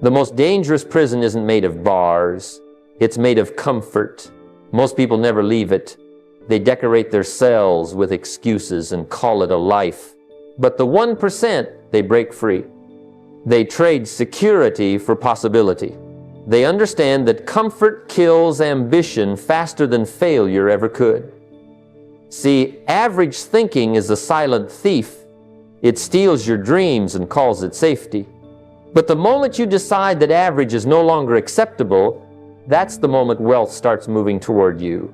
The most dangerous prison isn't made of bars. It's made of comfort. Most people never leave it. They decorate their cells with excuses and call it a life. But the 1%, they break free. They trade security for possibility. They understand that comfort kills ambition faster than failure ever could. See, average thinking is a silent thief. It steals your dreams and calls it safety. But the moment you decide that average is no longer acceptable, that's the moment wealth starts moving toward you.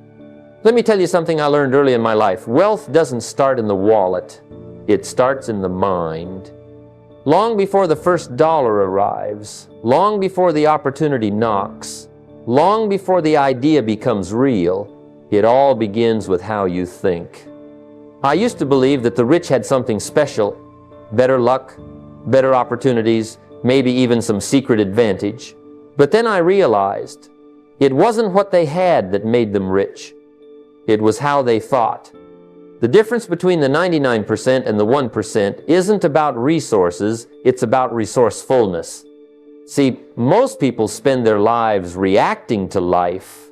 Let me tell you something I learned early in my life. Wealth doesn't start in the wallet. It starts in the mind. Long before the first dollar arrives, long before the opportunity knocks, long before the idea becomes real, it all begins with how you think. I used to believe that the rich had something special, better luck, better opportunities, maybe even some secret advantage. But then I realized it wasn't what they had that made them rich. It was how they thought. The difference between the 99% and the 1% isn't about resources, it's about resourcefulness. See, most people spend their lives reacting to life,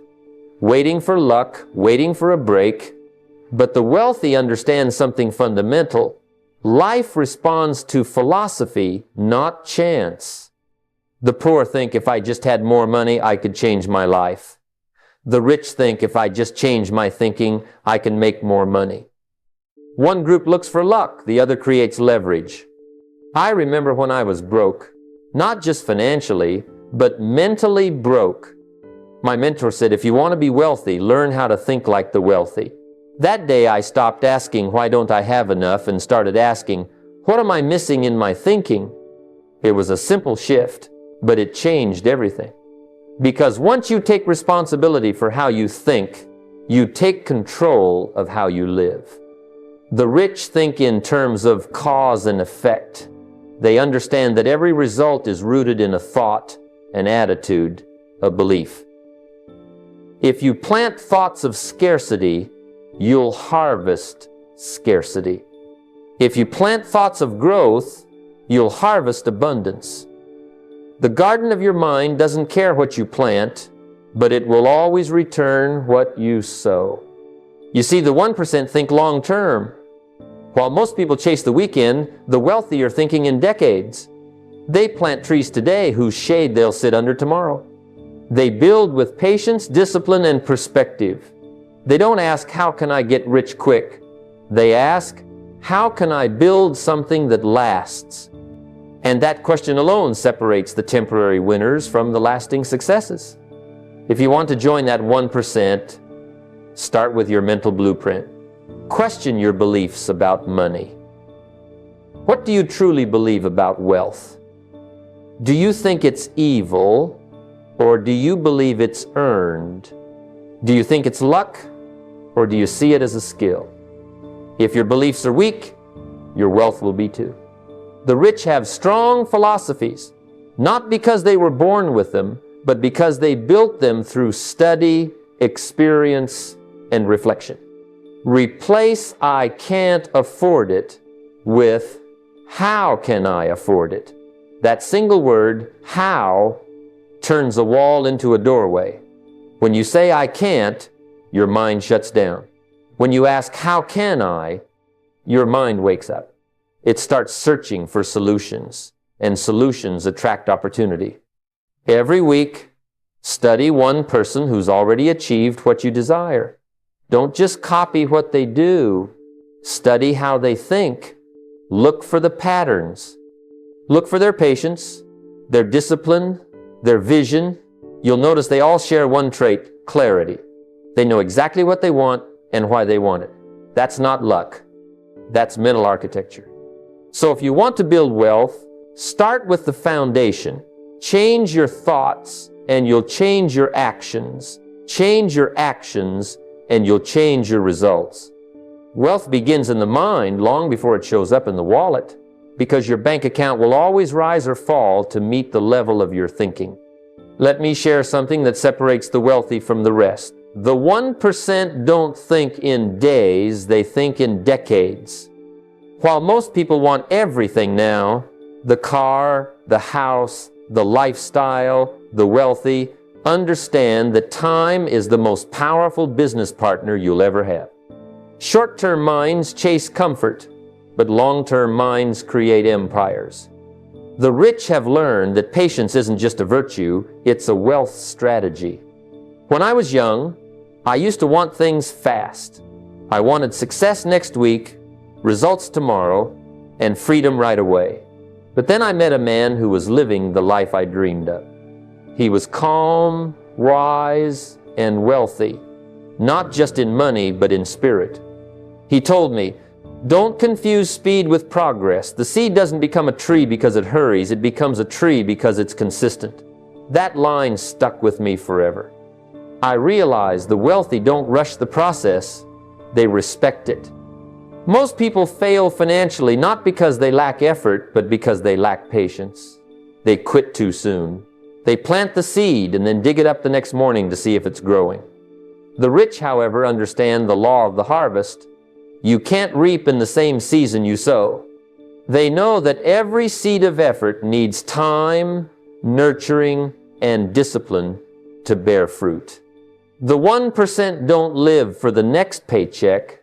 waiting for luck, waiting for a break. But the wealthy understand something fundamental. Life responds to philosophy, not chance. The poor think if I just had more money, I could change my life. The rich think if I just change my thinking, I can make more money. One group looks for luck, the other creates leverage. I remember when I was broke, not just financially, but mentally broke. My mentor said, if you want to be wealthy, learn how to think like the wealthy. That day I stopped asking, why don't I have enough, and started asking, what am I missing in my thinking? It was a simple shift, but it changed everything. Because once you take responsibility for how you think, you take control of how you live. The rich think in terms of cause and effect. They understand that every result is rooted in a thought, an attitude, a belief. If you plant thoughts of scarcity, you'll harvest scarcity. If you plant thoughts of growth, you'll harvest abundance. The garden of your mind doesn't care what you plant, but it will always return what you sow. You see, the 1% think long term. While most people chase the weekend, the wealthy are thinking in decades. They plant trees today whose shade they'll sit under tomorrow. They build with patience, discipline, and perspective. They don't ask, how can I get rich quick? They ask, how can I build something that lasts? And that question alone separates the temporary winners from the lasting successes. If you want to join that 1%, start with your mental blueprint. Question your beliefs about money. What do you truly believe about wealth? Do you think it's evil, or do you believe it's earned? Do you think it's luck, or do you see it as a skill? If your beliefs are weak, your wealth will be too. The rich have strong philosophies, not because they were born with them, but because they built them through study, experience, and reflection. Replace "I can't afford it" with "How can I afford it?" That single word, how, turns a wall into a doorway. When you say "I can't," your mind shuts down. When you ask "How can I?" your mind wakes up. It starts searching for solutions, and solutions attract opportunity. Every week, study one person who's already achieved what you desire. Don't just copy what they do. Study how they think. Look for the patterns. Look for their patience, their discipline, their vision. You'll notice they all share one trait: clarity. They know exactly what they want and why they want it. That's not luck. That's mental architecture. So if you want to build wealth, start with the foundation. Change your thoughts and you'll change your actions. Change your actions and you'll change your results. Wealth begins in the mind long before it shows up in the wallet, because your bank account will always rise or fall to meet the level of your thinking. Let me share something that separates the wealthy from the rest. The 1% don't think in days, they think in decades. While most people want everything now, the car, the house, the lifestyle, the wealthy understand that time is the most powerful business partner you'll ever have. Short-term minds chase comfort, but long-term minds create empires. The rich have learned that patience isn't just a virtue, it's a wealth strategy. When I was young, I used to want things fast. I wanted success next week, results tomorrow, and freedom right away. But then I met a man who was living the life I dreamed of. He was calm, wise, and wealthy, not just in money, but in spirit. He told me, "Don't confuse speed with progress. The seed doesn't become a tree because it hurries. It becomes a tree because it's consistent." That line stuck with me forever. I realized the wealthy don't rush the process, they respect it. Most people fail financially not because they lack effort, but because they lack patience. They quit too soon. They plant the seed and then dig it up the next morning to see if it's growing. The rich, however, understand the law of the harvest. You can't reap in the same season you sow. They know that every seed of effort needs time, nurturing, and discipline to bear fruit. The 1% don't live for the next paycheck,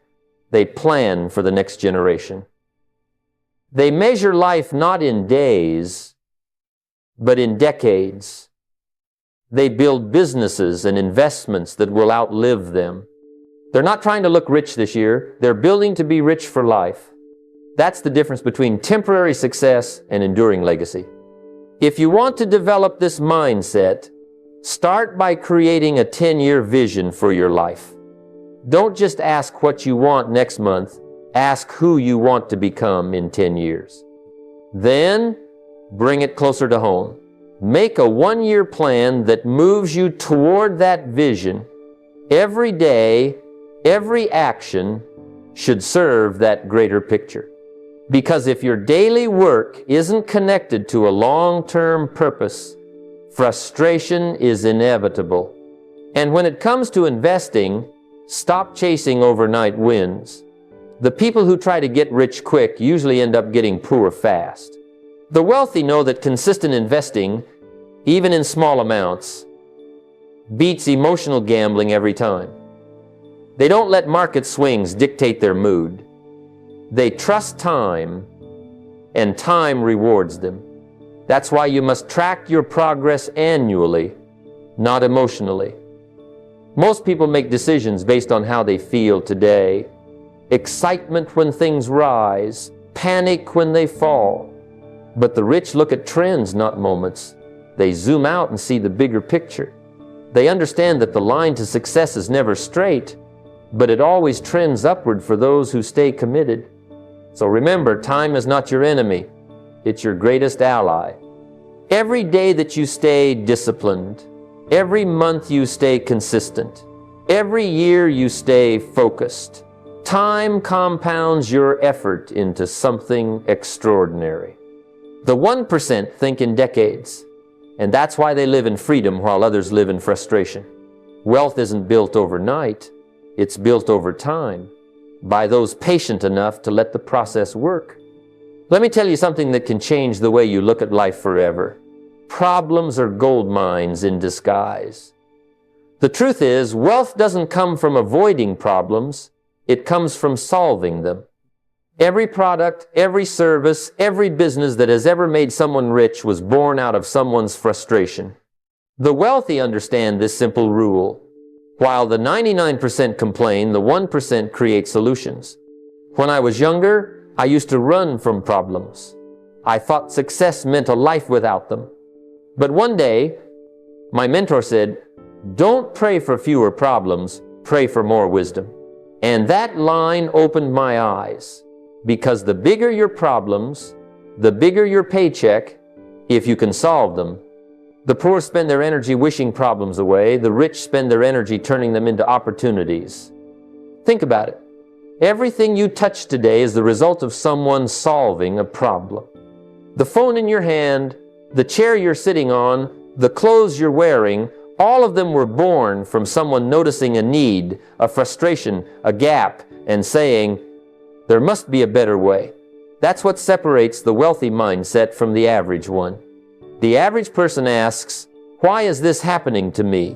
they plan for the next generation. They measure life not in days, but in decades. They build businesses and investments that will outlive them. They're not trying to look rich this year, they're building to be rich for life. That's the difference between temporary success and enduring legacy. If you want to develop this mindset, start by creating a 10-year vision for your life. Don't just ask what you want next month, ask who you want to become in 10 years. Then, bring it closer to home. Make a one-year plan that moves you toward that vision. Every day, every action should serve that greater picture. Because if your daily work isn't connected to a long-term purpose, frustration is inevitable. And when it comes to investing, stop chasing overnight wins. The people who try to get rich quick usually end up getting poor fast. The wealthy know that consistent investing, even in small amounts, beats emotional gambling every time. They don't let market swings dictate their mood. They trust time, and time rewards them. That's why you must track your progress annually, not emotionally. Most people make decisions based on how they feel today. Excitement when things rise, panic when they fall. But the rich look at trends, not moments. They zoom out and see the bigger picture. They understand that the line to success is never straight, but it always trends upward for those who stay committed. So remember, time is not your enemy. It's your greatest ally. Every day that you stay disciplined, every month you stay consistent, every year you stay focused, time compounds your effort into something extraordinary. The 1% think in decades, and that's why they live in freedom while others live in frustration. Wealth isn't built overnight, it's built over time, by those patient enough to let the process work. Let me tell you something that can change the way you look at life forever. Problems are gold mines in disguise. The truth is, wealth doesn't come from avoiding problems, it comes from solving them. Every product, every service, every business that has ever made someone rich was born out of someone's frustration. The wealthy understand this simple rule. While the 99% complain, the 1% create solutions. When I was younger, I used to run from problems. I thought success meant a life without them. But one day, my mentor said, "Don't pray for fewer problems, pray for more wisdom." And that line opened my eyes. Because the bigger your problems, the bigger your paycheck, if you can solve them. The poor spend their energy wishing problems away. The rich spend their energy turning them into opportunities. Think about it. Everything you touch today is the result of someone solving a problem. The phone in your hand, the chair you're sitting on, the clothes you're wearing, all of them were born from someone noticing a need, a frustration, a gap, and saying, "There must be a better way." That's what separates the wealthy mindset from the average one. The average person asks, "Why is this happening to me?"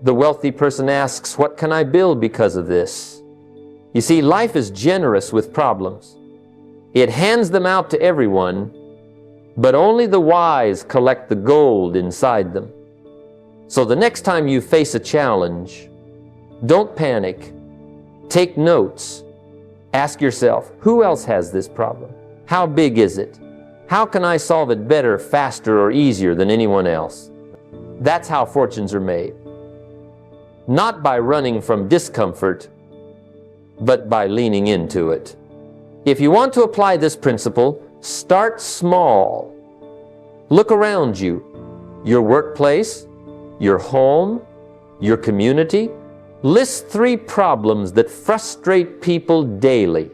The wealthy person asks, "What can I build because of this?" You see, life is generous with problems. It hands them out to everyone, but only the wise collect the gold inside them. So the next time you face a challenge, don't panic. Take notes. Ask yourself, who else has this problem? How big is it? How can I solve it better, faster, or easier than anyone else? That's how fortunes are made. Not by running from discomfort, but by leaning into it. If you want to apply this principle, start small. Look around you, your workplace, your home, your community. List 3 problems that frustrate people daily.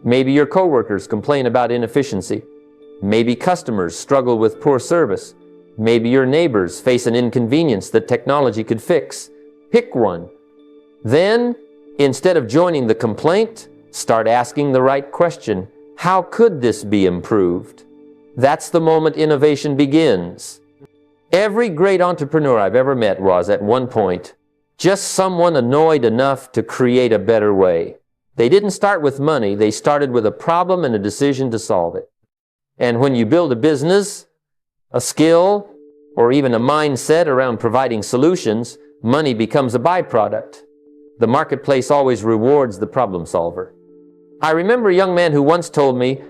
Maybe your coworkers complain about inefficiency. Maybe customers struggle with poor service. Maybe your neighbors face an inconvenience that technology could fix. Pick one. Then, instead of joining the complaint, start asking the right question. How could this be improved? That's the moment innovation begins. Every great entrepreneur I've ever met was, at one point, just someone annoyed enough to create a better way. They didn't start with money, they started with a problem and a decision to solve it. And when you build a business, a skill, or even a mindset around providing solutions, money becomes a byproduct. The marketplace always rewards the problem solver. I remember a young man who once told me,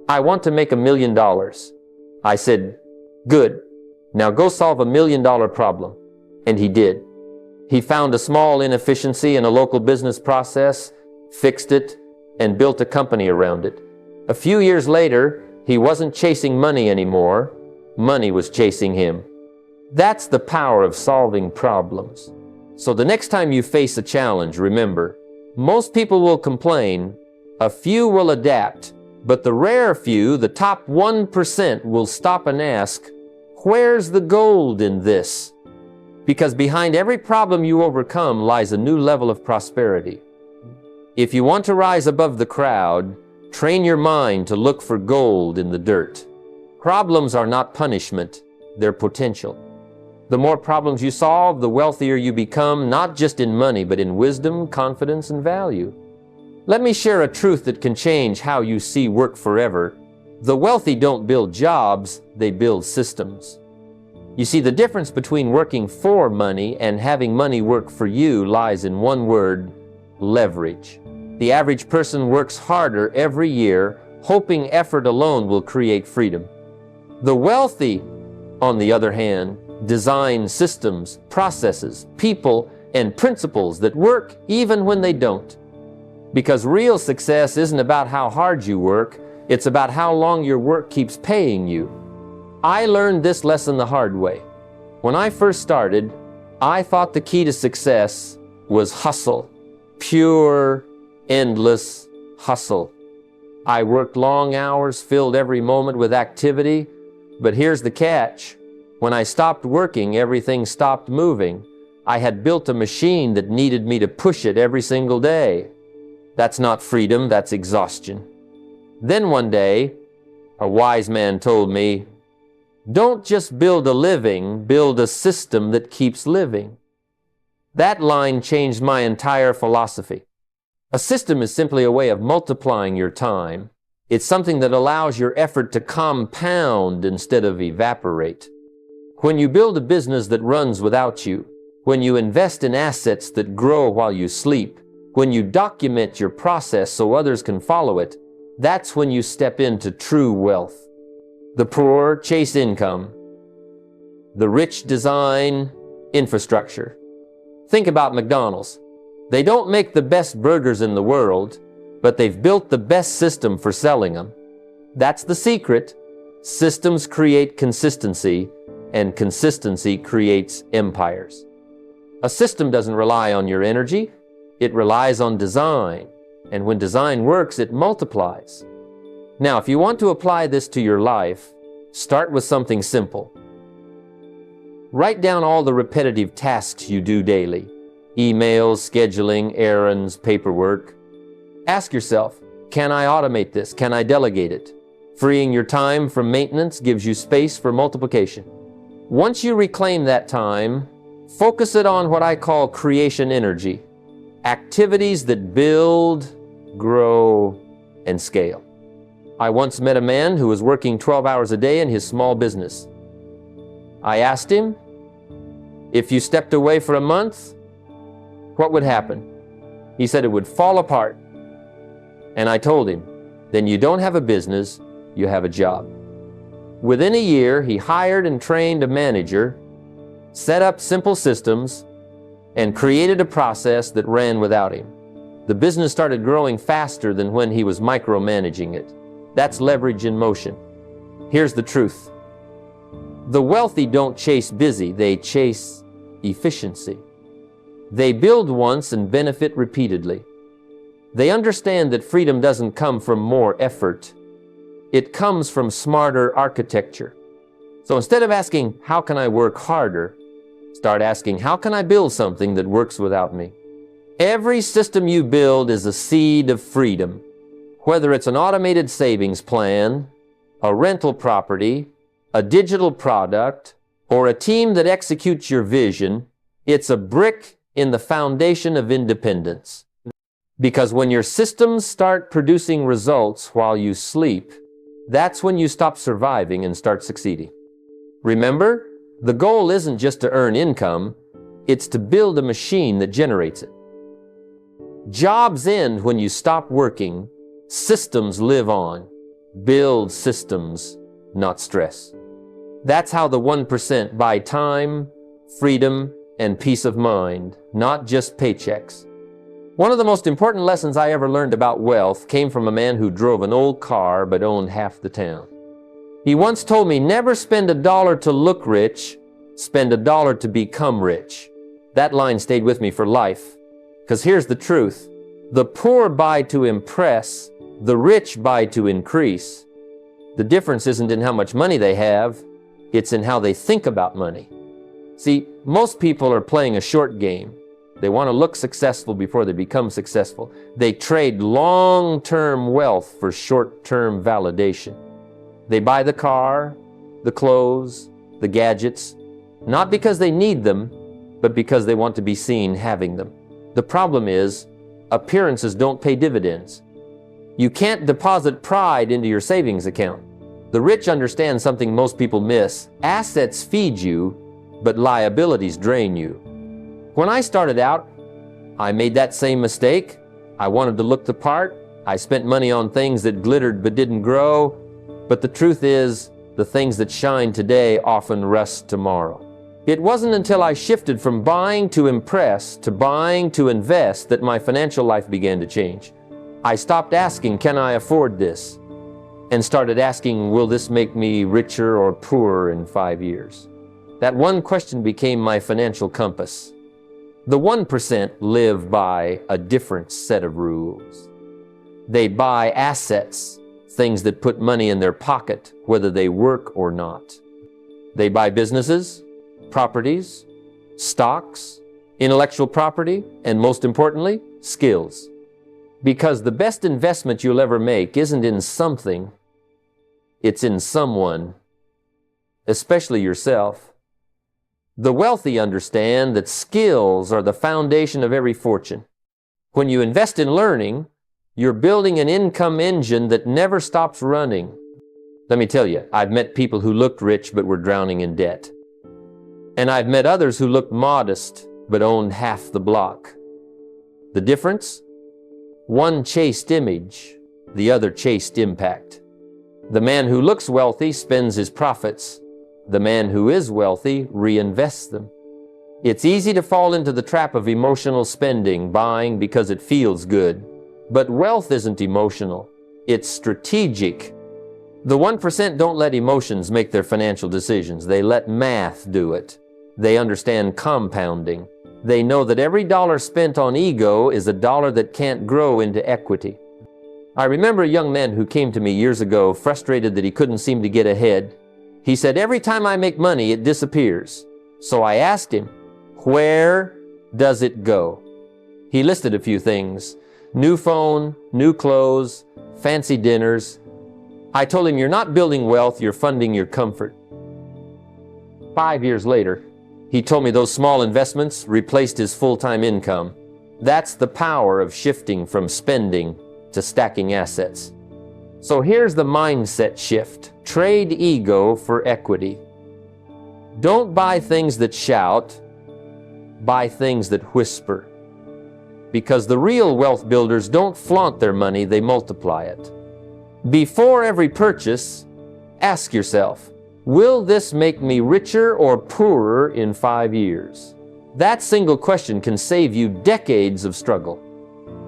"I want to make $1 million." I said, "Good. Now go solve $1 million problem." And he did. He found a small inefficiency in a local business process, fixed it, and built a company around it. A few years later, he wasn't chasing money anymore. Money was chasing him. That's the power of solving problems. So the next time you face a challenge, remember, most people will complain, a few will adapt, but the rare few, the top 1%, will stop and ask, "Where's the gold in this?" Because behind every problem you overcome lies a new level of prosperity. If you want to rise above the crowd, train your mind to look for gold in the dirt. Problems are not punishment, they're potential. The more problems you solve, the wealthier you become, not just in money, but in wisdom, confidence, and value. Let me share a truth that can change how you see work forever. The wealthy don't build jobs, they build systems. You see, the difference between working for money and having money work for you lies in one word: leverage. The average person works harder every year, hoping effort alone will create freedom. The wealthy, on the other hand, design systems, processes, people, and principles that work even when they don't. Because real success isn't about how hard you work, it's about how long your work keeps paying you. I learned this lesson the hard way. When I first started, I thought the key to success was hustle. Pure, endless hustle. I worked long hours, filled every moment with activity, but here's the catch. When I stopped working, everything stopped moving. I had built a machine that needed me to push it every single day. That's not freedom, that's exhaustion. Then one day, a wise man told me, "Don't just build a living, build a system that keeps living." That line changed my entire philosophy. A system is simply a way of multiplying your time. It's something that allows your effort to compound instead of evaporate. When you build a business that runs without you, when you invest in assets that grow while you sleep, when you document your process so others can follow it, that's when you step into true wealth. The poor chase income. The rich design infrastructure. Think about McDonald's. They don't make the best burgers in the world, but they've built the best system for selling them. That's the secret. Systems create consistency, and consistency creates empires. A system doesn't rely on your energy, it relies on design. And when design works, it multiplies. Now, if you want to apply this to your life, start with something simple. Write down all the repetitive tasks you do daily. Emails, scheduling, errands, paperwork. Ask yourself, can I automate this? Can I delegate it? Freeing your time from maintenance gives you space for multiplication. Once you reclaim that time, focus it on what I call creation energy. Activities that build, grow, and scale. I once met a man who was working 12 hours a day in his small business. I asked him, if you stepped away for a month, what would happen? He said it would fall apart. And I told him, then you don't have a business, you have a job. Within a year, he hired and trained a manager, set up simple systems, and created a process that ran without him. The business started growing faster than when he was micromanaging it. That's leverage in motion. Here's the truth. The wealthy don't chase busy, they chase efficiency. They build once and benefit repeatedly. They understand that freedom doesn't come from more effort. It comes from smarter architecture. So instead of asking, how can I work harder? Start asking, how can I build something that works without me? Every system you build is a seed of freedom. Whether it's an automated savings plan, a rental property, a digital product, or a team that executes your vision, it's a brick in the foundation of independence. Because when your systems start producing results while you sleep, that's when you stop surviving and start succeeding. Remember, the goal isn't just to earn income, it's to build a machine that generates it. Jobs end when you stop working, systems live on. Build systems, not stress. That's how the 1% buy time, freedom, and peace of mind, not just paychecks. One of the most important lessons I ever learned about wealth came from a man who drove an old car but owned half the town. He once told me, never spend $1 to look rich, spend $1 to become rich. That line stayed with me for life, because here's the truth. The poor buy to impress, the rich buy to increase. The difference isn't in how much money they have, it's in how they think about money. See, most people are playing a short game. They want to look successful before they become successful. They trade long-term wealth for short-term validation. They buy the car, the clothes, the gadgets, not because they need them, but because they want to be seen having them. The problem is, appearances don't pay dividends. You can't deposit pride into your savings account. The rich understand something most people miss. Assets feed you, but liabilities drain you. When I started out, I made that same mistake. I wanted to look the part. I spent money on things that glittered but didn't grow. But the truth is, the things that shine today often rust tomorrow. It wasn't until I shifted from buying to impress to buying to invest that my financial life began to change. I stopped asking, can I afford this? And started asking, will this make me richer or poorer in 5 years? That one question became my financial compass. The 1% live by a different set of rules. They buy assets, things that put money in their pocket, whether they work or not. They buy businesses, properties, stocks, intellectual property, and most importantly, skills. Because the best investment you'll ever make isn't in something, it's in someone, especially yourself. The wealthy understand that skills are the foundation of every fortune. When you invest in learning, you're building an income engine that never stops running. Let me tell you, I've met people who looked rich but were drowning in debt. And I've met others who looked modest but owned half the block. The difference? One chased image, the other chased impact. The man who looks wealthy spends his profits. The man who is wealthy reinvests them. It's easy to fall into the trap of emotional spending, buying because it feels good. But wealth isn't emotional, it's strategic. The 1% don't let emotions make their financial decisions. They let math do it. They understand compounding. They know that every dollar spent on ego is a dollar that can't grow into equity. I remember a young man who came to me years ago, frustrated that he couldn't seem to get ahead. He said, every time I make money, it disappears. So I asked him, where does it go? He listed a few things. New phone, new clothes, fancy dinners. I told him, you're not building wealth, you're funding your comfort. 5 years later, he told me those small investments replaced his full-time income. That's the power of shifting from spending to stacking assets. So here's the mindset shift. Trade ego for equity. Don't buy things that shout, buy things that whisper. Because the real wealth builders don't flaunt their money, they multiply it. Before every purchase, ask yourself, will this make me richer or poorer in 5 years? That single question can save you decades of struggle.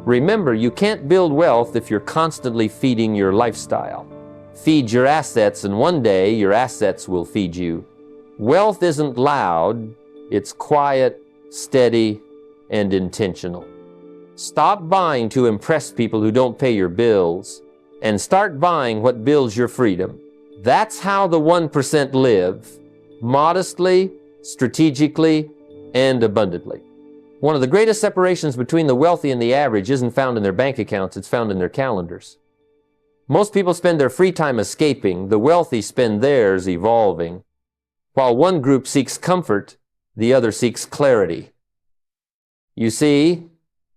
Remember, you can't build wealth if you're constantly feeding your lifestyle. Feed your assets, and one day your assets will feed you. Wealth isn't loud, it's quiet, steady, and intentional. Stop buying to impress people who don't pay your bills, and start buying what builds your freedom. That's how the 1% live, modestly, strategically, and abundantly. One of the greatest separations between the wealthy and the average isn't found in their bank accounts, it's found in their calendars. Most people spend their free time escaping, the wealthy spend theirs evolving. While one group seeks comfort, the other seeks clarity. You see,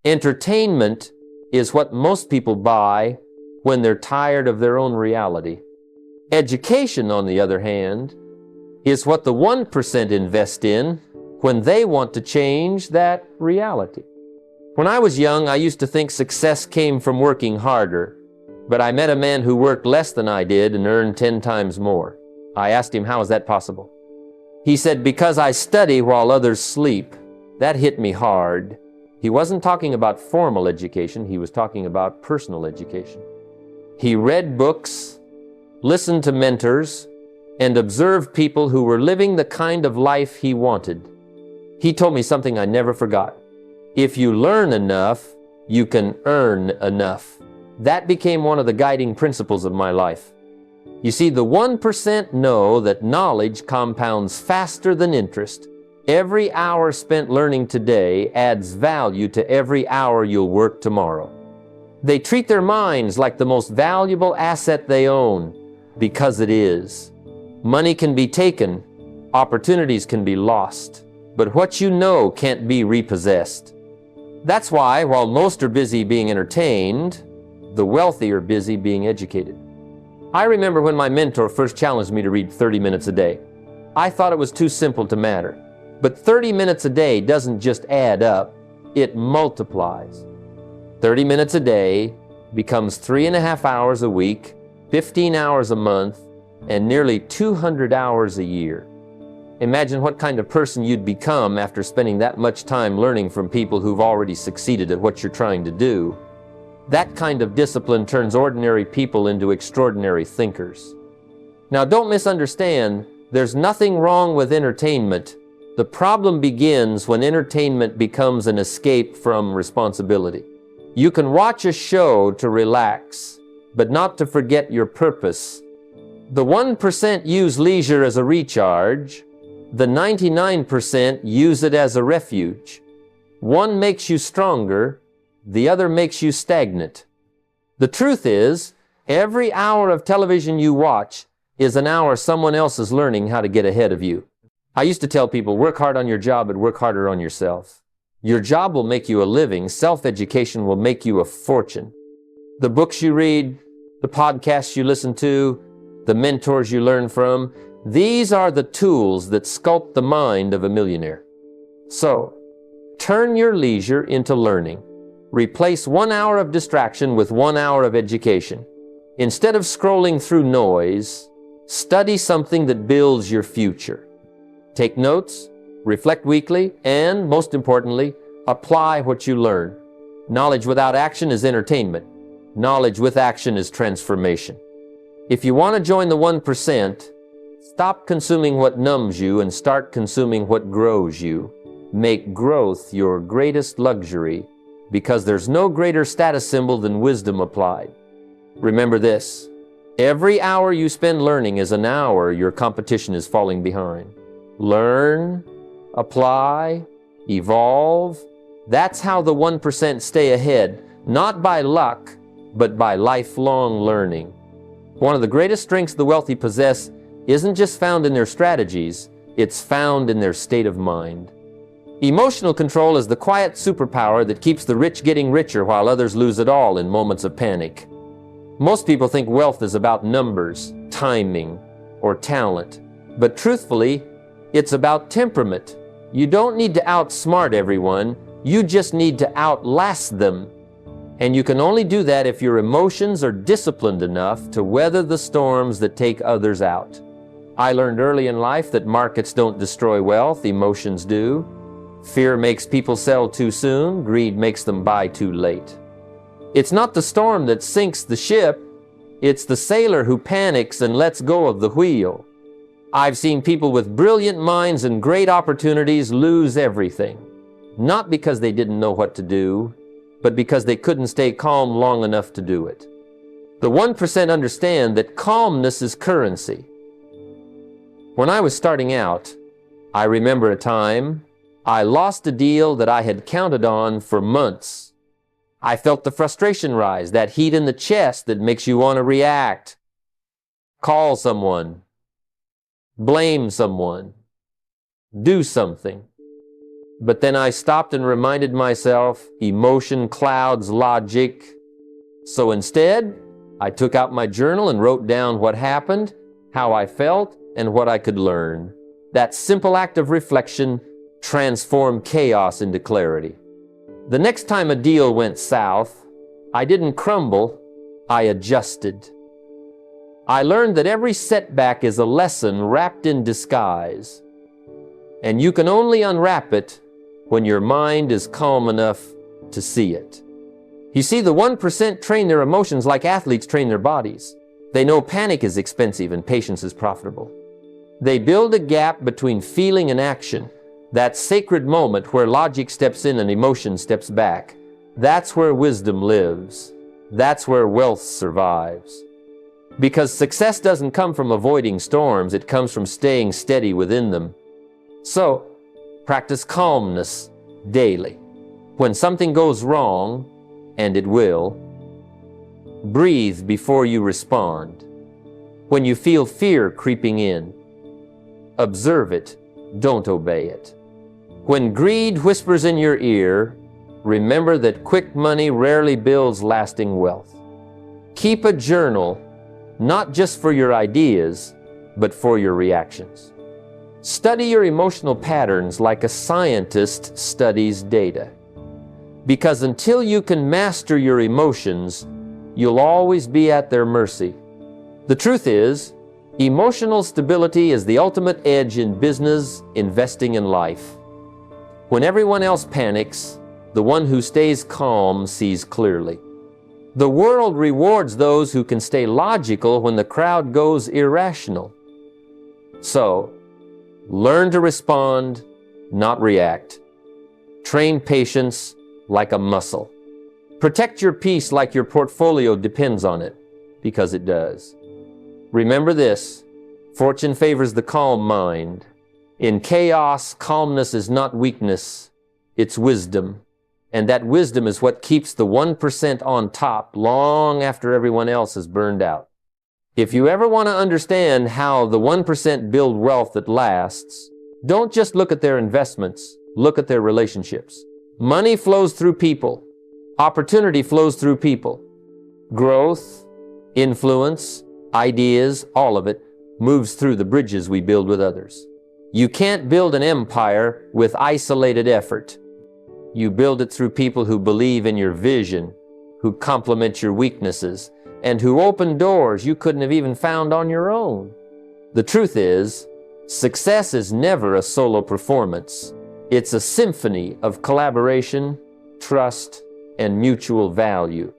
entertainment is what most people buy when they're tired of their own reality. Education, on the other hand, is what the 1% invest in when they want to change that reality. When I was young, I used to think success came from working harder, but I met a man who worked less than I did and earned 10 times more. I asked him, how is that possible? He said, because I study while others sleep. That hit me hard. He wasn't talking about formal education, he was talking about personal education. He read books, listened to mentors, and observed people who were living the kind of life he wanted. He told me something I never forgot. If you learn enough, you can earn enough. That became one of the guiding principles of my life. You see, the 1% know that knowledge compounds faster than interest. Every hour spent learning today adds value to every hour you'll work tomorrow. They treat their minds like the most valuable asset they own, because it is. Money can be taken, opportunities can be lost, but what you know can't be repossessed. That's why, while most are busy being entertained, the wealthy are busy being educated. I remember when my mentor first challenged me to read 30 minutes a day. I thought it was too simple to matter. But 30 minutes a day doesn't just add up, it multiplies. 30 minutes a day becomes 3.5 hours a week, 15 hours a month, and nearly 200 hours a year. Imagine what kind of person you'd become after spending that much time learning from people who've already succeeded at what you're trying to do. That kind of discipline turns ordinary people into extraordinary thinkers. Now, don't misunderstand, there's nothing wrong with entertainment. The problem begins when entertainment becomes an escape from responsibility. You can watch a show to relax, but not to forget your purpose. The 1% use leisure as a recharge. The 99% use it as a refuge. One makes you stronger, the other makes you stagnant. The truth is, every hour of television you watch is an hour someone else is learning how to get ahead of you. I used to tell people, work hard on your job, but work harder on yourself. Your job will make you a living. Self-education will make you a fortune. The books you read, the podcasts you listen to, the mentors you learn from, these are the tools that sculpt the mind of a millionaire. So, turn your leisure into learning. Replace 1 hour of distraction with 1 hour of education. Instead of scrolling through noise, study something that builds your future. Take notes, reflect weekly, and, most importantly, apply what you learn. Knowledge without action is entertainment. Knowledge with action is transformation. If you want to join the 1%, stop consuming what numbs you and start consuming what grows you. Make growth your greatest luxury, because there's no greater status symbol than wisdom applied. Remember this, every hour you spend learning is an hour your competition is falling behind. Learn, apply, evolve. That's how the 1% stay ahead, not by luck, but by lifelong learning. One of the greatest strengths the wealthy possess isn't just found in their strategies, it's found in their state of mind. Emotional control is the quiet superpower that keeps the rich getting richer while others lose it all in moments of panic. Most people think wealth is about numbers, timing, or talent. But truthfully, it's about temperament. You don't need to outsmart everyone, you just need to outlast them. And you can only do that if your emotions are disciplined enough to weather the storms that take others out. I learned early in life that markets don't destroy wealth, emotions do. Fear makes people sell too soon, greed makes them buy too late. It's not the storm that sinks the ship, it's the sailor who panics and lets go of the wheel. I've seen people with brilliant minds and great opportunities lose everything, not because they didn't know what to do, but because they couldn't stay calm long enough to do it. The 1% understand that calmness is currency. When I was starting out, I remember a time I lost a deal that I had counted on for months. I felt the frustration rise, that heat in the chest that makes you want to react, call someone, blame someone, do something. But then I stopped and reminded myself, emotion clouds logic. So instead, I took out my journal and wrote down what happened, how I felt, and what I could learn. That simple act of reflection transformed chaos into clarity. The next time a deal went south, I didn't crumble, I adjusted. I learned that every setback is a lesson wrapped in disguise. And you can only unwrap it when your mind is calm enough to see it. You see, the 1% train their emotions like athletes train their bodies. They know panic is expensive and patience is profitable. They build a gap between feeling and action, that sacred moment where logic steps in and emotion steps back. That's where wisdom lives. That's where wealth survives. Because success doesn't come from avoiding storms, it comes from staying steady within them. So, practice calmness daily. When something goes wrong, and it will, breathe before you respond. When you feel fear creeping in, observe it, don't obey it. When greed whispers in your ear, remember that quick money rarely builds lasting wealth. Keep a journal, not just for your ideas, but for your reactions. Study your emotional patterns like a scientist studies data. Because until you can master your emotions, you'll always be at their mercy. The truth is, emotional stability is the ultimate edge in business, investing, and life. When everyone else panics, the one who stays calm sees clearly. The world rewards those who can stay logical when the crowd goes irrational. So, learn to respond, not react. Train patience like a muscle. Protect your peace like your portfolio depends on it, because it does. Remember this, fortune favors the calm mind. In chaos, calmness is not weakness, it's wisdom. And that wisdom is what keeps the 1% on top long after everyone else is burned out. If you ever want to understand how the 1% build wealth that lasts, don't just look at their investments, look at their relationships. Money flows through people. Opportunity flows through people. Growth, influence, ideas, all of it moves through the bridges we build with others. You can't build an empire with isolated effort. You build it through people who believe in your vision, who complement your weaknesses, and who open doors you couldn't have even found on your own. The truth is, success is never a solo performance. It's a symphony of collaboration, trust, and mutual value.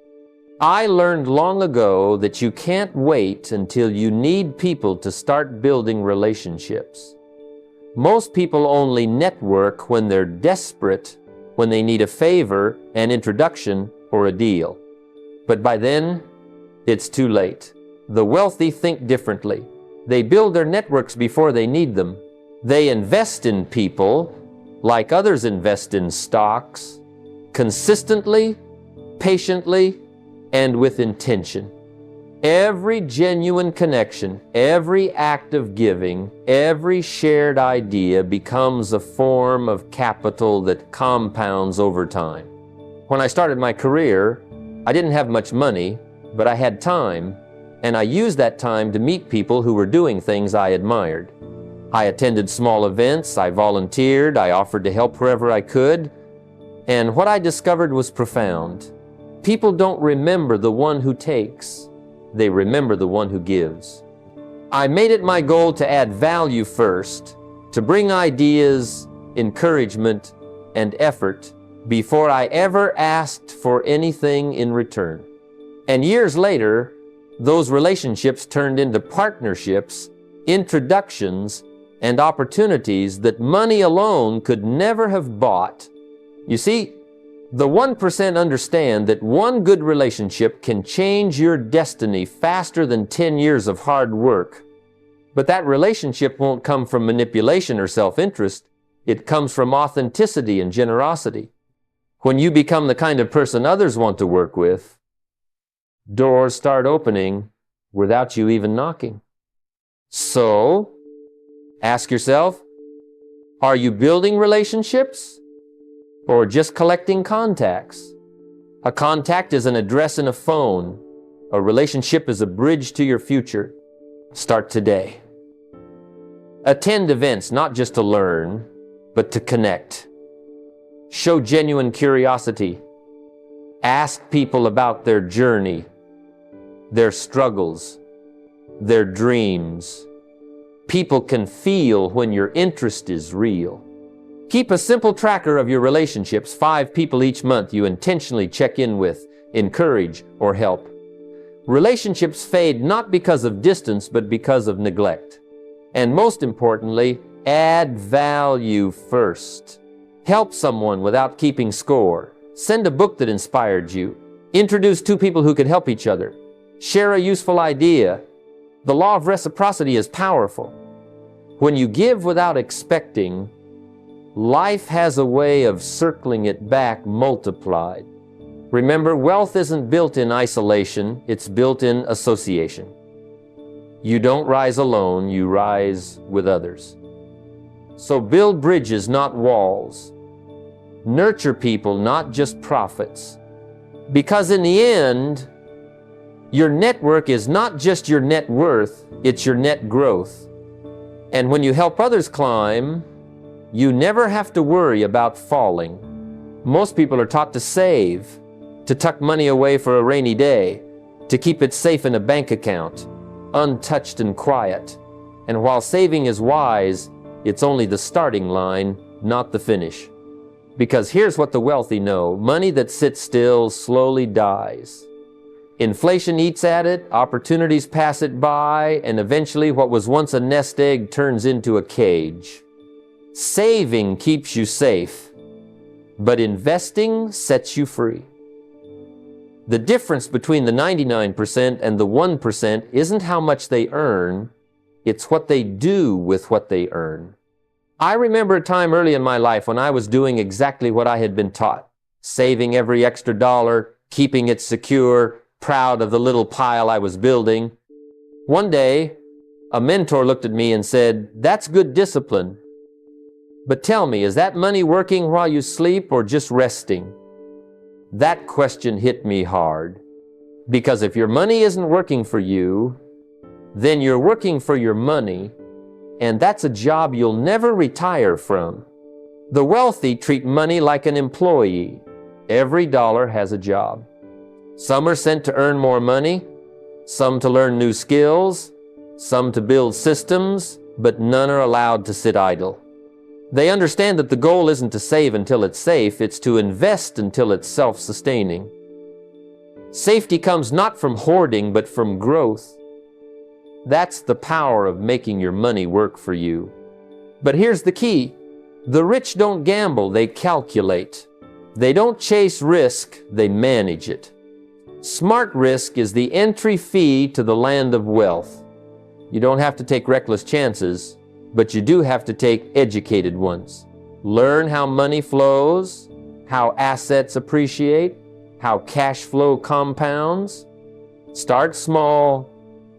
I learned long ago that you can't wait until you need people to start building relationships. Most people only network when they're desperate, when they need a favor, an introduction, or a deal. But by then, it's too late. The wealthy think differently. They build their networks before they need them. They invest in people like others invest in stocks, consistently, patiently, and with intention. Every genuine connection, every act of giving, every shared idea becomes a form of capital that compounds over time. When I started my career, I didn't have much money, but I had time, and I used that time to meet people who were doing things I admired. I attended small events, I volunteered, I offered to help wherever I could, and what I discovered was profound. People don't remember the one who takes. They remember the one who gives. I made it my goal to add value first, to bring ideas, encouragement, and effort before I ever asked for anything in return. And years later, those relationships turned into partnerships, introductions, and opportunities that money alone could never have bought. You see, the 1% understand that one good relationship can change your destiny faster than 10 years of hard work. But that relationship won't come from manipulation or self-interest. It comes from authenticity and generosity. When you become the kind of person others want to work with, doors start opening without you even knocking. So, ask yourself, are you building relationships? Or just collecting contacts? A contact is an address in a phone. A relationship is a bridge to your future. Start today. Attend events not just to learn, but to connect. Show genuine curiosity. Ask people about their journey, their struggles, their dreams. People can feel when your interest is real. Keep a simple tracker of your relationships, 5 people each month you intentionally check in with, encourage, or help. Relationships fade not because of distance, but because of neglect. And most importantly, add value first. Help someone without keeping score. Send a book that inspired you. Introduce 2 people who could help each other. Share a useful idea. The law of reciprocity is powerful. When you give without expecting, life has a way of circling it back multiplied. Remember, wealth isn't built in isolation, it's built in association. You don't rise alone, you rise with others. So build bridges, not walls. Nurture people, not just profits. Because in the end, your network is not just your net worth, it's your net growth. And when you help others climb, you never have to worry about falling. Most people are taught to save, to tuck money away for a rainy day, to keep it safe in a bank account, untouched and quiet. And while saving is wise, it's only the starting line, not the finish. Because here's what the wealthy know: money that sits still slowly dies. Inflation eats at it, opportunities pass it by, and eventually what was once a nest egg turns into a cage. Saving keeps you safe, but investing sets you free. The difference between the 99% and the 1% isn't how much they earn, it's what they do with what they earn. I remember a time early in my life when I was doing exactly what I had been taught, saving every extra dollar, keeping it secure, proud of the little pile I was building. One day, a mentor looked at me and said, "That's good discipline. But tell me, is that money working while you sleep or just resting?" That question hit me hard. Because if your money isn't working for you, then you're working for your money, and that's a job you'll never retire from. The wealthy treat money like an employee. Every dollar has a job. Some are sent to earn more money, some to learn new skills, some to build systems, but none are allowed to sit idle. They understand that the goal isn't to save until it's safe, it's to invest until it's self-sustaining. Safety comes not from hoarding, but from growth. That's the power of making your money work for you. But here's the key. The rich don't gamble, they calculate. They don't chase risk, they manage it. Smart risk is the entry fee to the land of wealth. You don't have to take reckless chances, but you do have to take educated ones. Learn how money flows, how assets appreciate, how cash flow compounds. Start small,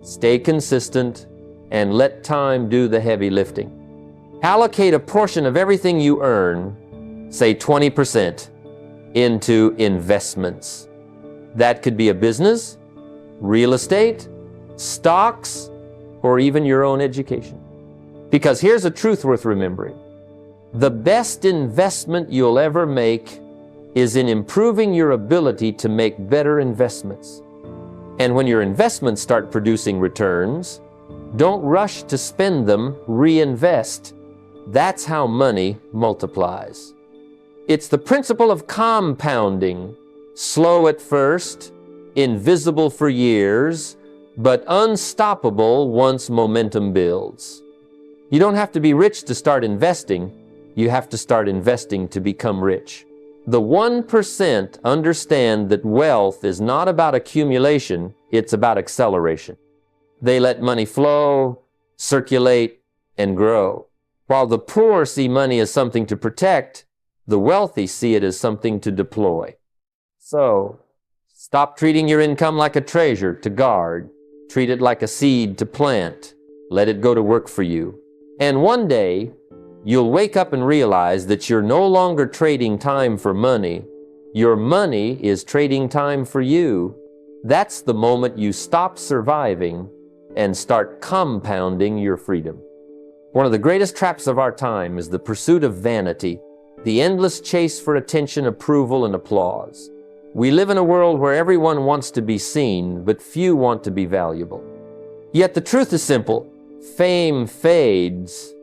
stay consistent, and let time do the heavy lifting. Allocate a portion of everything you earn, say 20%, into investments. That could be a business, real estate, stocks, or even your own education. Because here's a truth worth remembering. The best investment you'll ever make is in improving your ability to make better investments. And when your investments start producing returns, don't rush to spend them, reinvest. That's how money multiplies. It's the principle of compounding, slow at first, invisible for years, but unstoppable once momentum builds. You don't have to be rich to start investing. You have to start investing to become rich. The 1% understand that wealth is not about accumulation, it's about acceleration. They let money flow, circulate, and grow. While the poor see money as something to protect, the wealthy see it as something to deploy. So, stop treating your income like a treasure to guard. Treat it like a seed to plant. Let it go to work for you. And one day, you'll wake up and realize that you're no longer trading time for money. Your money is trading time for you. That's the moment you stop surviving and start compounding your freedom. One of the greatest traps of our time is the pursuit of vanity, the endless chase for attention, approval, and applause. We live in a world where everyone wants to be seen, but few want to be valuable. Yet the truth is simple. Fame fades,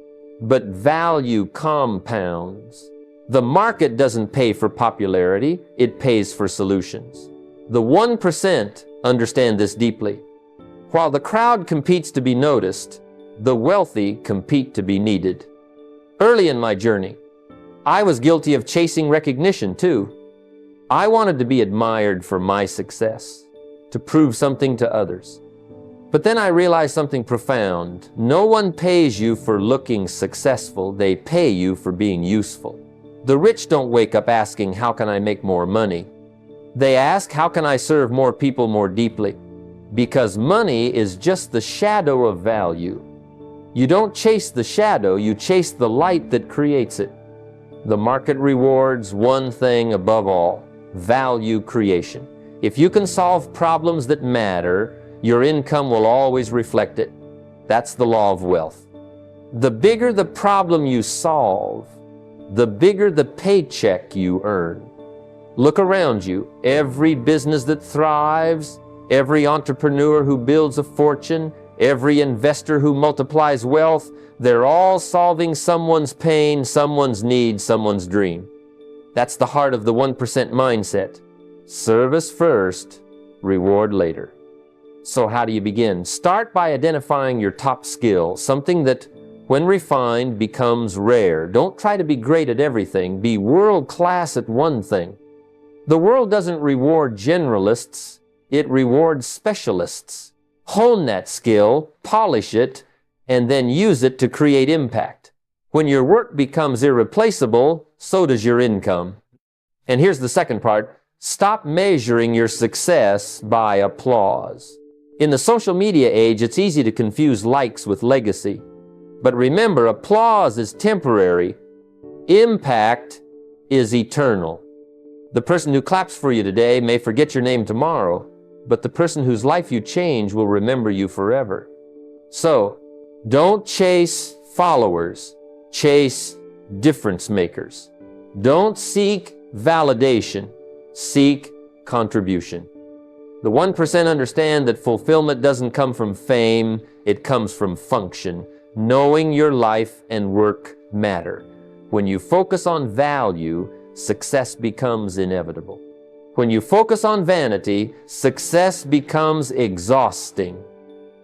but value compounds. The market doesn't pay for popularity, it pays for solutions. The 1% understand this deeply. While the crowd competes to be noticed, the wealthy compete to be needed. Early in my journey, I was guilty of chasing recognition too. I wanted to be admired for my success, to prove something to others. But then I realized something profound. No one pays you for looking successful, they pay you for being useful. The rich don't wake up asking, how can I make more money? They ask, how can I serve more people more deeply? Because money is just the shadow of value. You don't chase the shadow, you chase the light that creates it. The market rewards one thing above all, value creation. If you can solve problems that matter, your income will always reflect it. That's the law of wealth. The bigger the problem you solve, the bigger the paycheck you earn. Look around you. Every business that thrives, every entrepreneur who builds a fortune, every investor who multiplies wealth, they're all solving someone's pain, someone's need, someone's dream. That's the heart of the 1% mindset. Service first, reward later. So how do you begin? Start by identifying your top skill, something that, when refined, becomes rare. Don't try to be great at everything. Be world-class at one thing. The world doesn't reward generalists, it rewards specialists. Hone that skill, polish it, and then use it to create impact. When your work becomes irreplaceable, so does your income. And here's the second part. Stop measuring your success by applause. In the social media age, it's easy to confuse likes with legacy. But remember, applause is temporary. Impact is eternal. The person who claps for you today may forget your name tomorrow, but the person whose life you change will remember you forever. So, don't chase followers, chase difference makers. Don't seek validation, seek contribution. The 1% understand that fulfillment doesn't come from fame, it comes from function. Knowing your life and work matter. When you focus on value, success becomes inevitable. When you focus on vanity, success becomes exhausting.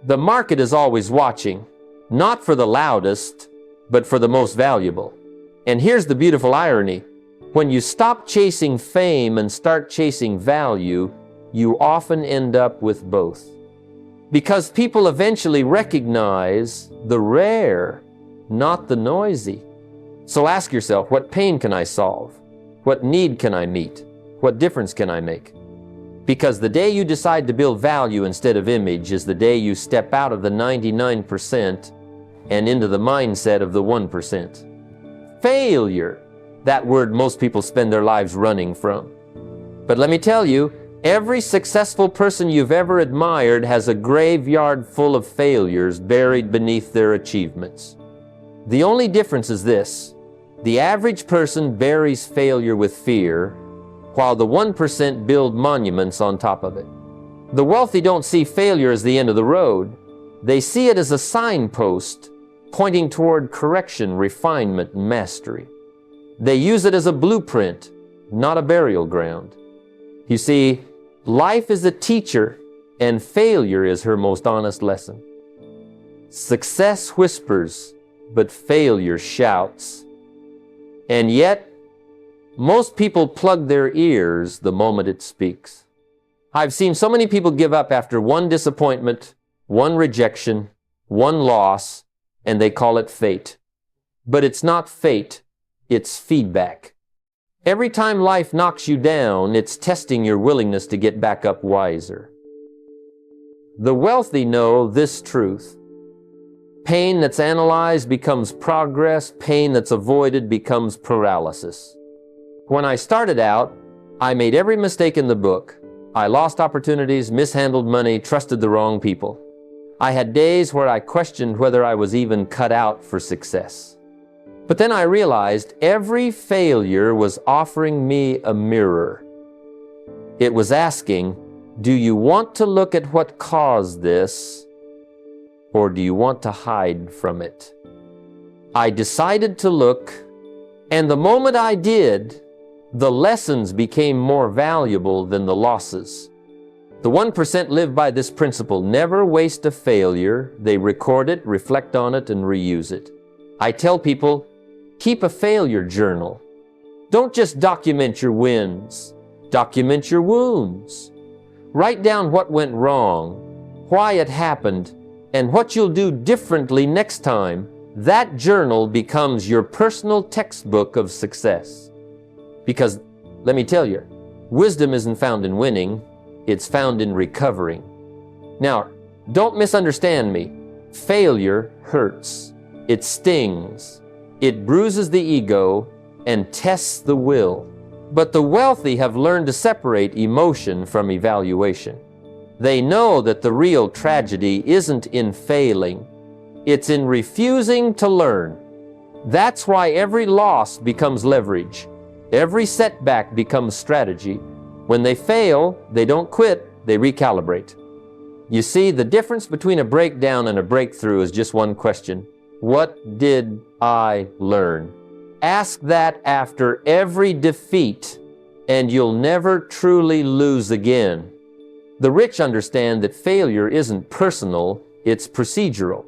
The market is always watching, not for the loudest, but for the most valuable. And here's the beautiful irony. When you stop chasing fame and start chasing value, you often end up with both. Because people eventually recognize the rare, not the noisy. So ask yourself, what pain can I solve? What need can I meet? What difference can I make? Because the day you decide to build value instead of image is the day you step out of the 99% and into the mindset of the 1%. Failure, that word most people spend their lives running from. But let me tell you, every successful person you've ever admired has a graveyard full of failures buried beneath their achievements. The only difference is this: the average person buries failure with fear, while the 1% build monuments on top of it. The wealthy don't see failure as the end of the road. They see it as a signpost pointing toward correction, refinement, and mastery. They use it as a blueprint, not a burial ground. You see, life is a teacher, and failure is her most honest lesson. Success whispers, but failure shouts. And yet, most people plug their ears the moment it speaks. I've seen so many people give up after one disappointment, one rejection, one loss, and they call it fate. But it's not fate, it's feedback. Every time life knocks you down, it's testing your willingness to get back up wiser. The wealthy know this truth: pain that's analyzed becomes progress, pain that's avoided becomes paralysis. When I started out, I made every mistake in the book. I lost opportunities, mishandled money, trusted the wrong people. I had days where I questioned whether I was even cut out for success. But then I realized every failure was offering me a mirror. It was asking, do you want to look at what caused this, or do you want to hide from it? I decided to look, and the moment I did, the lessons became more valuable than the losses. The 1% live by this principle: never waste a failure. They record it, reflect on it, and reuse it. I tell people, keep a failure journal. Don't just document your wins, document your wounds. Write down what went wrong, why it happened, and what you'll do differently next time. That journal becomes your personal textbook of success. Because, let me tell you, wisdom isn't found in winning, it's found in recovering. Now, don't misunderstand me. Failure hurts. It stings. It bruises the ego and tests the will. But the wealthy have learned to separate emotion from evaluation. They know that the real tragedy isn't in failing, it's in refusing to learn. That's why every loss becomes leverage. Every setback becomes strategy. When they fail, they don't quit, they recalibrate. You see, the difference between a breakdown and a breakthrough is just one question: what did I learn? Ask that after every defeat, and you'll never truly lose again. The rich understand that failure isn't personal, it's procedural.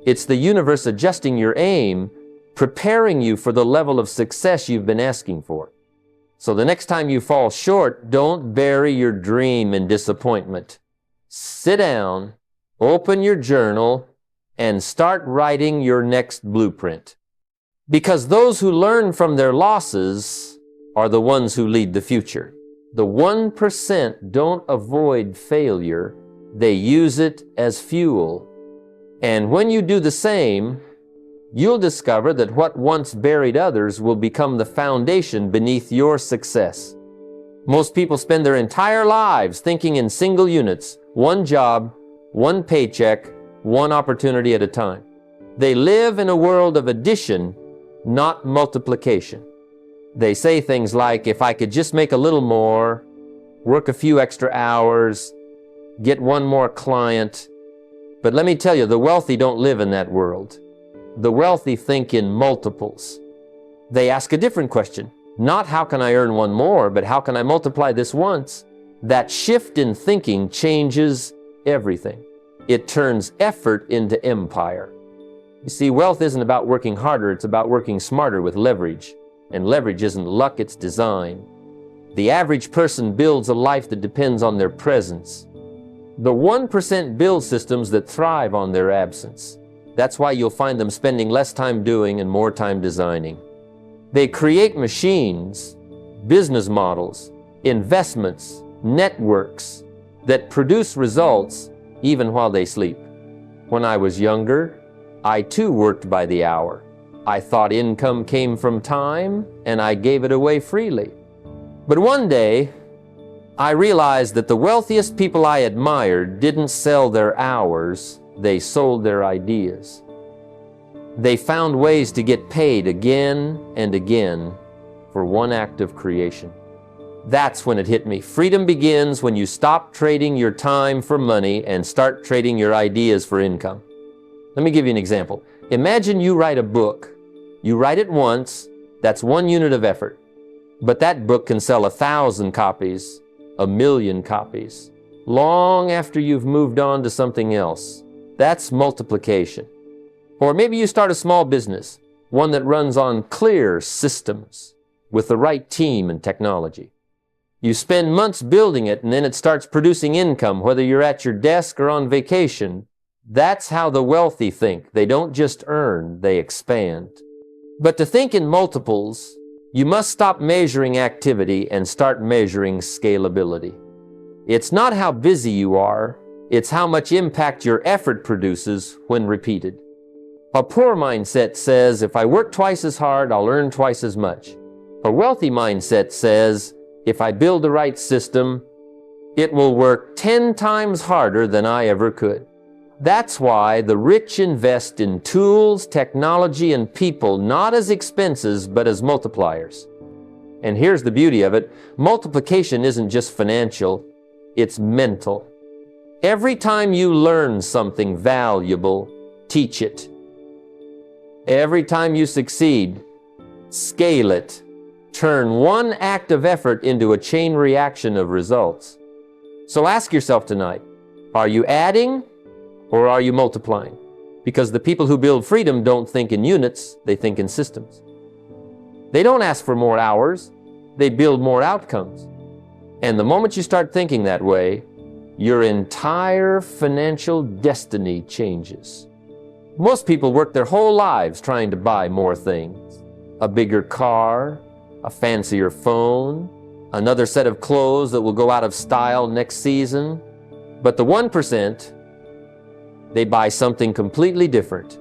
It's the universe adjusting your aim, preparing you for the level of success you've been asking for. So the next time you fall short, don't bury your dream in disappointment. Sit down, open your journal, and start writing your next blueprint. Because those who learn from their losses are the ones who lead the future. The 1% don't avoid failure, they use it as fuel. And when you do the same, you'll discover that what once buried others will become the foundation beneath your success. Most people spend their entire lives thinking in single units: one job, one paycheck, one opportunity at a time. They live in a world of addition, not multiplication. They say things like, if I could just make a little more, work a few extra hours, get one more client. But let me tell you, the wealthy don't live in that world. The wealthy think in multiples. They ask a different question. Not how can I earn one more, but how can I multiply this once? That shift in thinking changes everything. It turns effort into empire. You see, wealth isn't about working harder, it's about working smarter with leverage. And leverage isn't luck, it's design. The average person builds a life that depends on their presence. The 1% build systems that thrive on their absence. That's why you'll find them spending less time doing and more time designing. They create machines, business models, investments, networks that produce results even while they sleep. When I was younger, I too worked by the hour. I thought income came from time, and I gave it away freely. But one day, I realized that the wealthiest people I admired didn't sell their hours, they sold their ideas. They found ways to get paid again and again for one act of creation. That's when it hit me. Freedom begins when you stop trading your time for money and start trading your ideas for income. Let me give you an example. Imagine you write a book. You write it once, that's 1 unit of effort. But that book can sell 1,000 copies, 1,000,000 copies, long after you've moved on to something else. That's multiplication. Or maybe you start a small business, one that runs on clear systems with the right team and technology. You spend months building it, and then it starts producing income, whether you're at your desk or on vacation. That's how the wealthy think. They don't just earn, they expand. But to think in multiples, you must stop measuring activity and start measuring scalability. It's not how busy you are, it's how much impact your effort produces when repeated. A poor mindset says, if I work twice as hard, I'll earn twice as much. A wealthy mindset says, if I build the right system, it will work 10 times harder than I ever could. That's why the rich invest in tools, technology, and people, not as expenses, but as multipliers. And here's the beauty of it. Multiplication isn't just financial, it's mental. Every time you learn something valuable, teach it. Every time you succeed, scale it. Turn one act of effort into a chain reaction of results. So ask yourself tonight, are you adding or are you multiplying? Because the people who build freedom don't think in units, they think in systems. They don't ask for more hours, they build more outcomes. And the moment you start thinking that way, your entire financial destiny changes. Most people work their whole lives trying to buy more things. A bigger car, a fancier phone, another set of clothes that will go out of style next season. But the 1%, they buy something completely different.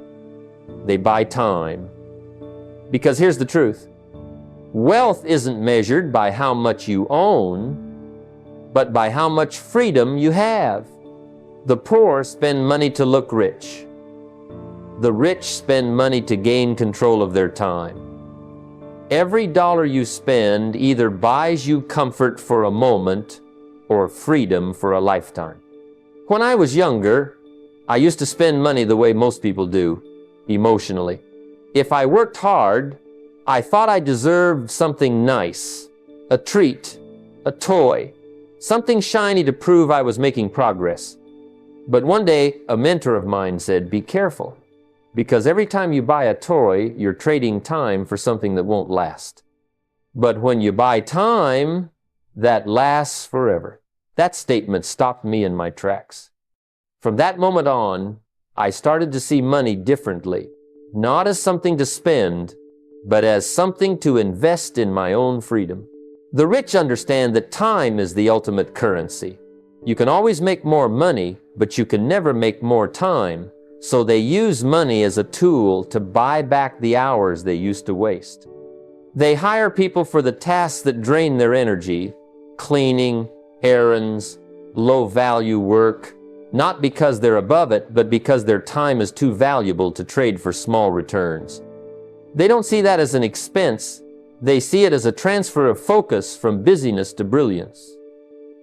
They buy time. Because here's the truth. Wealth isn't measured by how much you own, but by how much freedom you have. The poor spend money to look rich. The rich spend money to gain control of their time. Every dollar you spend either buys you comfort for a moment or freedom for a lifetime. When I was younger, I used to spend money the way most people do, emotionally. If I worked hard, I thought I deserved something nice, a treat, a toy, something shiny to prove I was making progress. But one day, a mentor of mine said, be careful, because every time you buy a toy, you're trading time for something that won't last. But when you buy time, that lasts forever. That statement stopped me in my tracks. From that moment on, I started to see money differently, not as something to spend, but as something to invest in my own freedom. The rich understand that time is the ultimate currency. You can always make more money, but you can never make more time. So they use money as a tool to buy back the hours they used to waste. They hire people for the tasks that drain their energy, cleaning, errands, low-value work, not because they're above it, but because their time is too valuable to trade for small returns. They don't see that as an expense. They see it as a transfer of focus from busyness to brilliance.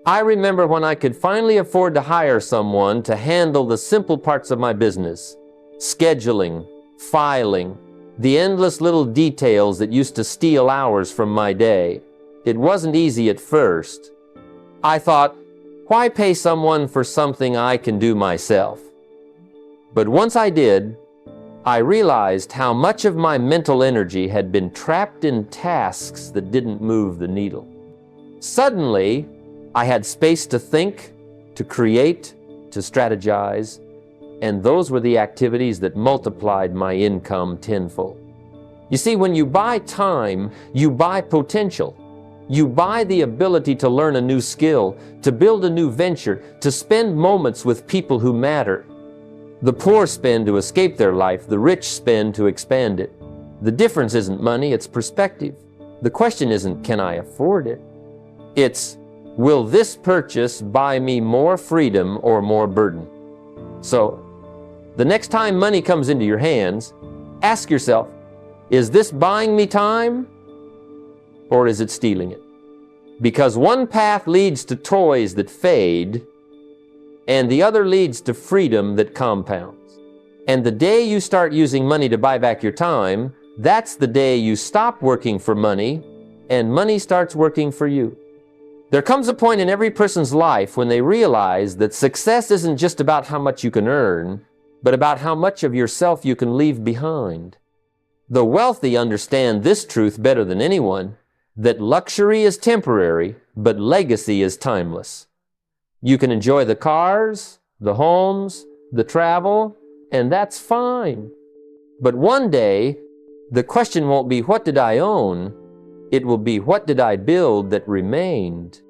I remember when I could finally afford to hire someone to handle the simple parts of my business, scheduling, filing, the endless little details that used to steal hours from my day. It wasn't easy at first. I thought, why pay someone for something I can do myself? But once I did, I realized how much of my mental energy had been trapped in tasks that didn't move the needle. Suddenly, I had space to think, to create, to strategize, and those were the activities that multiplied my income tenfold. You see, when you buy time, you buy potential. You buy the ability to learn a new skill, to build a new venture, to spend moments with people who matter. The poor spend to escape their life, the rich spend to expand it. The difference isn't money, it's perspective. The question isn't, can I afford it? It's, will this purchase buy me more freedom or more burden? So, the next time money comes into your hands, ask yourself, is this buying me time or is it stealing it? Because one path leads to toys that fade and the other leads to freedom that compounds. And the day you start using money to buy back your time, that's the day you stop working for money and money starts working for you. There comes a point in every person's life when they realize that success isn't just about how much you can earn, but about how much of yourself you can leave behind. The wealthy understand this truth better than anyone, that luxury is temporary, but legacy is timeless. You can enjoy the cars, the homes, the travel, and that's fine. But one day, the question won't be, what did I own? It will be, what did I build that remained?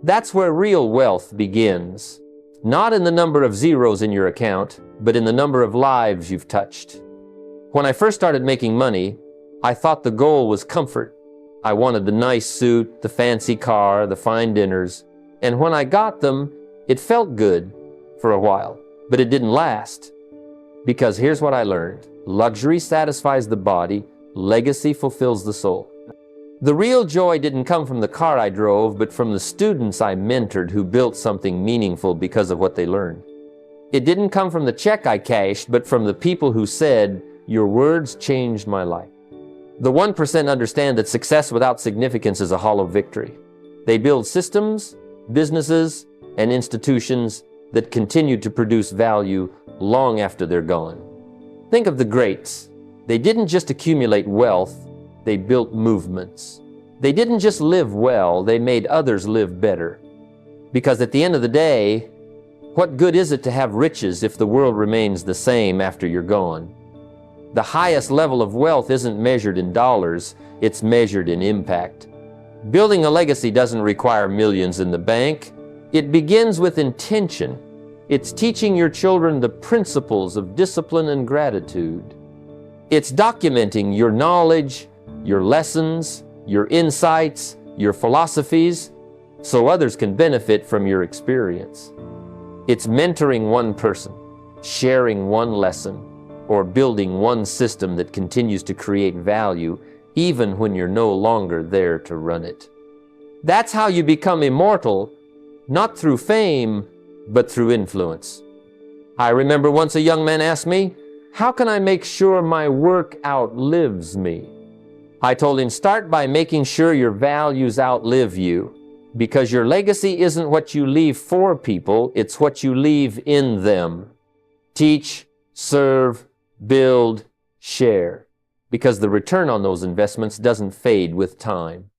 That's where real wealth begins. Not in the number of zeros in your account, but in the number of lives you've touched. When I first started making money, I thought the goal was comfort. I wanted the nice suit, the fancy car, the fine dinners. And when I got them, it felt good for a while, but it didn't last. Because here's what I learned. Luxury satisfies the body, legacy fulfills the soul. The real joy didn't come from the car I drove, but from the students I mentored who built something meaningful because of what they learned. It didn't come from the check I cashed, but from the people who said, your words changed my life. The 1% understand that success without significance is a hollow victory. They build systems, businesses, and institutions that continue to produce value long after they're gone. Think of the greats. They didn't just accumulate wealth, they built movements. They didn't just live well, they made others live better. Because at the end of the day, what good is it to have riches if the world remains the same after you're gone? The highest level of wealth isn't measured in dollars, it's measured in impact. Building a legacy doesn't require millions in the bank. It begins with intention. It's teaching your children the principles of discipline and gratitude. It's documenting your knowledge, your lessons, your insights, your philosophies, so others can benefit from your experience. It's mentoring one person, sharing one lesson, or building one system that continues to create value even when you're no longer there to run it. That's how you become immortal, not through fame, but through influence. I remember once a young man asked me, how can I make sure my work outlives me? I told him, start by making sure your values outlive you, because your legacy isn't what you leave for people, it's what you leave in them. Teach, serve, build, share, because the return on those investments doesn't fade with time.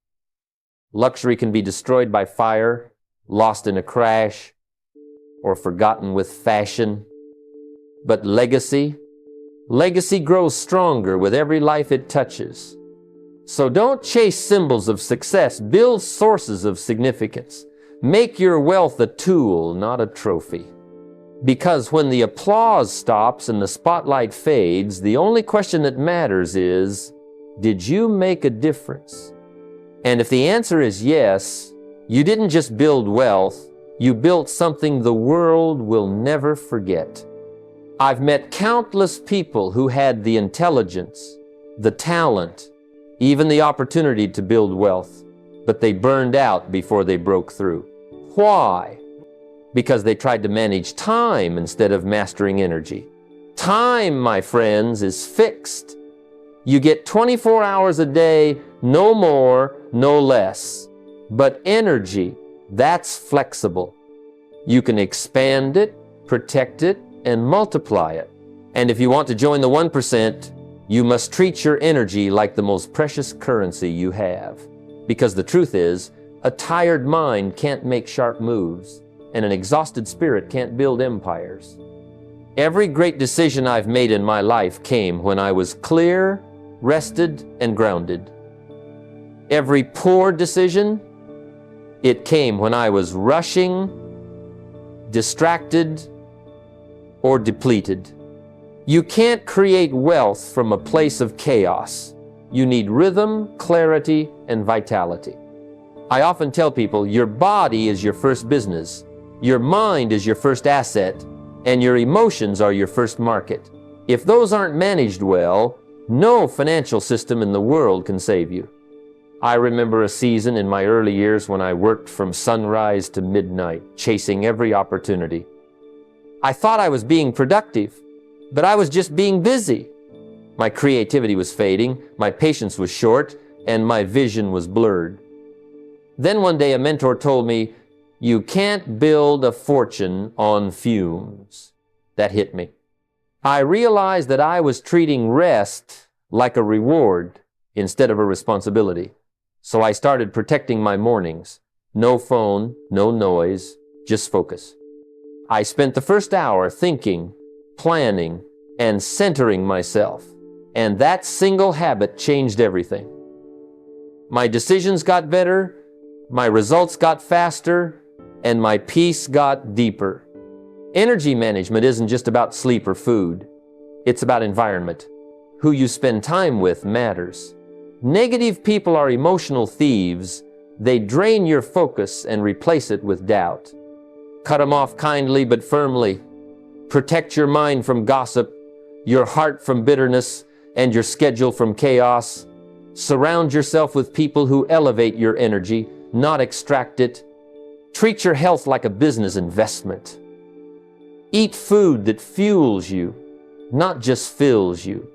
Luxury can be destroyed by fire, lost in a crash, or forgotten with fashion. But legacy grows stronger with every life it touches. So don't chase symbols of success, build sources of significance. Make your wealth a tool, not a trophy. Because when the applause stops and the spotlight fades, the only question that matters is, did you make a difference? And if the answer is yes, you didn't just build wealth, you built something the world will never forget. I've met countless people who had the intelligence, the talent, even the opportunity to build wealth, but they burned out before they broke through. Why? Because they tried to manage time instead of mastering energy. Time, my friends, is fixed. You get 24 hours a day, no more, no less. But energy, that's flexible. You can expand it, protect it, and multiply it. And if you want to join the 1%, you must treat your energy like the most precious currency you have. Because the truth is, a tired mind can't make sharp moves, and an exhausted spirit can't build empires. Every great decision I've made in my life came when I was clear, rested, and grounded. Every poor decision It came when I was rushing, distracted, or depleted. You can't create wealth from a place of chaos. You need rhythm, clarity, and vitality. I often tell people, your body is your first business, your mind is your first asset, and your emotions are your first market. If those aren't managed well, no financial system in the world can save you. I remember a season in my early years when I worked from sunrise to midnight, chasing every opportunity. I thought I was being productive, but I was just being busy. My creativity was fading, my patience was short, and my vision was blurred. Then one day a mentor told me, "You can't build a fortune on fumes." That hit me. I realized that I was treating rest like a reward instead of a responsibility. So I started protecting my mornings. No phone, no noise, just focus. I spent the first hour thinking, planning, and centering myself. And that single habit changed everything. My decisions got better, my results got faster, and my peace got deeper. Energy management isn't just about sleep or food. It's about environment. Who you spend time with matters. Negative people are emotional thieves. They drain your focus and replace it with doubt. Cut them off kindly but firmly. Protect your mind from gossip, your heart from bitterness, and your schedule from chaos. Surround yourself with people who elevate your energy, not extract it. Treat your health like a business investment. Eat food that fuels you, not just fills you.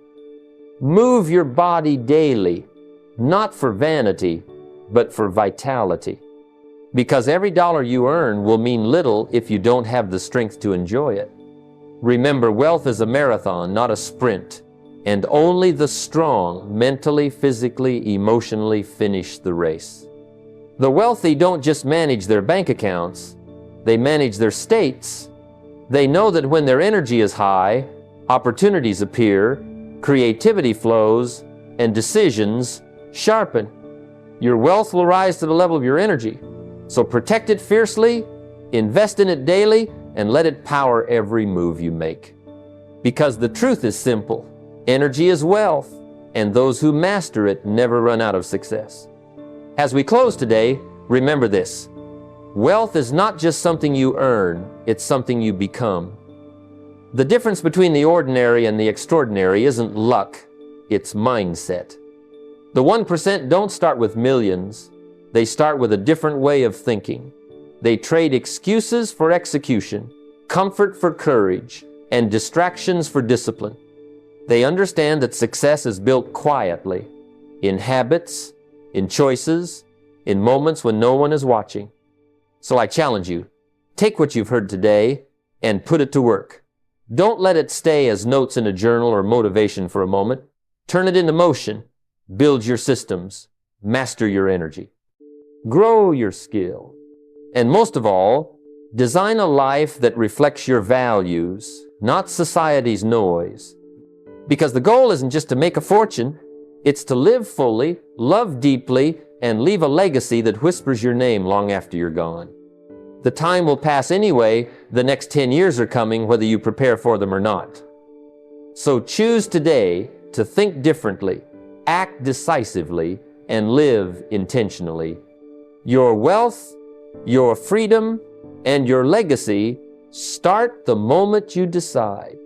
Move your body daily, not for vanity, but for vitality. Because every dollar you earn will mean little if you don't have the strength to enjoy it. Remember, wealth is a marathon, not a sprint, and only the strong, mentally, physically, emotionally, finish the race. The wealthy don't just manage their bank accounts, they manage their states. They know that when their energy is high, opportunities appear, creativity flows, and decisions sharpen. Your wealth will rise to the level of your energy. So protect it fiercely, invest in it daily, and let it power every move you make. Because the truth is simple. Energy is wealth, and those who master it never run out of success. As we close today, remember this. Wealth is not just something you earn, it's something you become. The difference between the ordinary and the extraordinary isn't luck, it's mindset. The 1% don't start with millions. They start with a different way of thinking. They trade excuses for execution, comfort for courage, and distractions for discipline. They understand that success is built quietly, in habits, in choices, in moments when no one is watching. So I challenge you, take what you've heard today and put it to work. Don't let it stay as notes in a journal or motivation for a moment. Turn it into motion. Build your systems. Master your energy. Grow your skill. And most of all, design a life that reflects your values, not society's noise. Because the goal isn't just to make a fortune, it's to live fully, love deeply, and leave a legacy that whispers your name long after you're gone. The time will pass anyway. The next 10 years are coming, whether you prepare for them or not. So choose today to think differently, act decisively, and live intentionally. Your wealth, your freedom, and your legacy start the moment you decide.